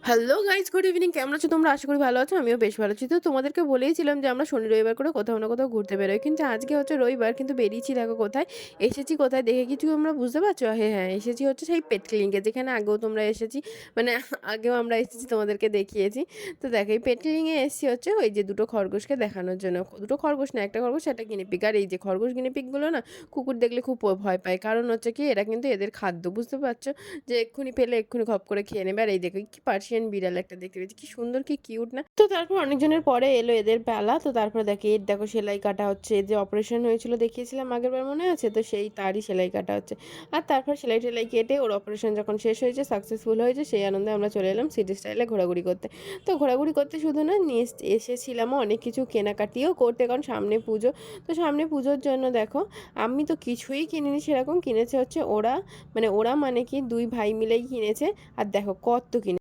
Hello guys, good evening. কেমন আছো তোমরা? আশা করি ভালো আছো। আমিও বেশ ভালো আছি। তো তোমাদেরকে বলেইছিলাম যে আমরা শনি রবিবার করে কোথাও না কোথাও ঘুরতে বেরোই, কিন্তু আজকে হচ্ছে রবিবার, কিন্তু বেরিয়েছি দেখো কোথায় এসেছি। কোথায় দেখে কিছু তোমরা বুঝতে পারছো? হ্যাঁ হ্যাঁ, এসেছি হচ্ছে সেই পেট ক্লিনিকে, যেখানে আগেও তোমরা এসেছি, মানে আগেও আমরা এসেছি, তোমাদেরকে দেখিয়েছি। তো দেখো এই পেট ক্লিনিকে এসেছি হচ্ছে ওই যে দুটো খরগোশকে দেখানোর জন্য। দুটো খরগোশ না, একটা খরগোশ একটা গিনিপিগ। আর এই যে খরগোশ গিনিপিগগুলো না কুকুর দেখলে খুব ভয় পায়, কারণ হচ্ছে কি এরা কিন্তু এদের খাদ্য, বুঝতে পারছো, যে এক্ষুনি পেলে এক্ষুনি খপ করে খেয়ে নেবে। আর এই দেখো কি পার্সিয়ান বিড়াল একটা দেখতে পেয়েছি, কি সুন্দর কি কিউট না। তো তারপর অনেকজনের পরে এলো এদের বেলা। তো তারপর দেখে এর দেখো সেলাই কাটা হচ্ছে, এর যে অপারেশন হয়েছিল দেখিয়েছিলাম আগের বার, মনে আছে? তো সেই তারই সেলাই কাটা হচ্ছে। আর তারপর সেলাই টেলাই কেটে ওর অপারেশন যখন শেষ হয়েছে, সাকসেসফুল হয়েছে, সেই আনন্দে আমরা চলে এলাম সিটি স্টাইলে ঘোরাঘুরি করতে। তো ঘোরাঘুরি করতে শুধু না, নিয়ে এসেছিলামও অনেক কিছু কেনাকাটিও করতে, কারণ সামনে পুজো। তো সামনে পুজোর জন্য দেখো আমি তো কিছুই কিনিনি, সেরকম কিনেছে হচ্ছে ওরা, মানে ওরা মানে কি দুই ভাই মিলেই কিনেছে। আর দেখো কত কিনে